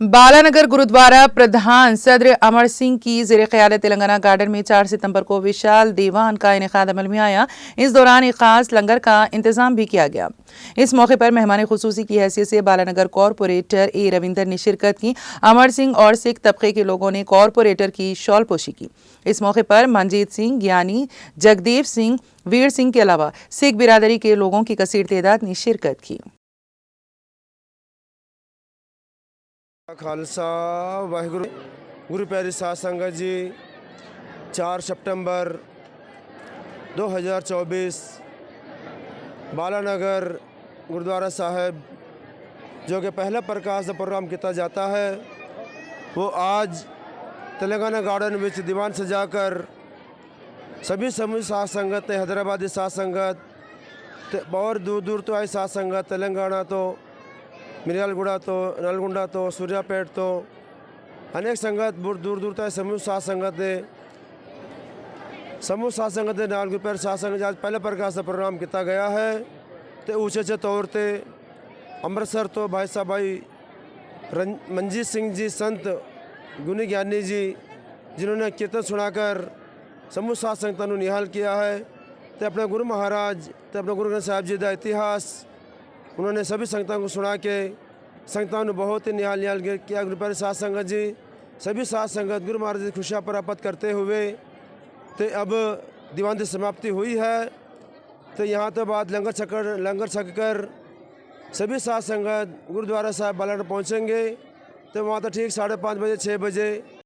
बालानगर गुरुद्वारा प्रधान सदर अमर सिंह की ज़ेर क़यादत तेलंगाना गार्डन में 4 सितंबर को विशाल दीवान का इनेकाद अमल में आया। इस दौरान एक खास लंगर का इंतजाम भी किया गया। इस मौके पर मेहमान खुसूसी की हैसियत से बालानगर कॉरपोरेटर ए रविंदर ने शिरकत की। अमर सिंह और सिख तबके के लोगों ने कॉरपोरेटर की शॉल पोशी की। इस मौके पर मनजीत सिंह, ज्ञानी, जगदेव सिंह, वीर सिंह के अलावा सिख बिरादरी के लोगों की कसीर तादाद ने शिरकत की। खालसा वाहिगुरु गुरु प्यारी साध संगत जी 4 सितंबर 2024 बालानगर गुरुद्वारा साहब जो कि पहला प्रकाश का प्रोग्राम किया जाता है वो आज तेलंगाना गार्डन में दीवान सजाकर सभी समूह साध संगत ने हैदराबादी साध संगत और दूर दूर तो आई साध संगत तेलंगाना तो मिर्यालगुड़ा तो नलगुंडा तो सूर्यापेट तो अनेक संगत दूर दूर तक समूह साध संगत ने नाल पर साध संगत आज पहले प्रकार से प्रोग्राम किया गया है। तो ऊँचे तौर पर अमृतसर तो भाई साहब भाई मनजीत सिंह जी संत गुनी ज्ञानी जी जिन्होंने कीर्तन सुनाकर समूह साध संगत को निहाल किया है। तो अपने गुरु महाराज तो अपने गुरु ग्रंथ साहिब जी का इतिहास उन्होंने सभी संगतों को सुना के संगतों ने बहुत ही निहाल किया। गुरु प्यारे साध संगत जी सभी साध संगत गुरु महाराज की खुशियाँ प्राप्त करते हुए तो अब दीवान की समाप्ति हुई है। तो यहाँ तो बाद लंगर छक कर सभी साध संगत गुरुद्वारा साहब बालानगर पहुँचेंगे। तो वहाँ तो ठीक 5:30 बजे 6 बजे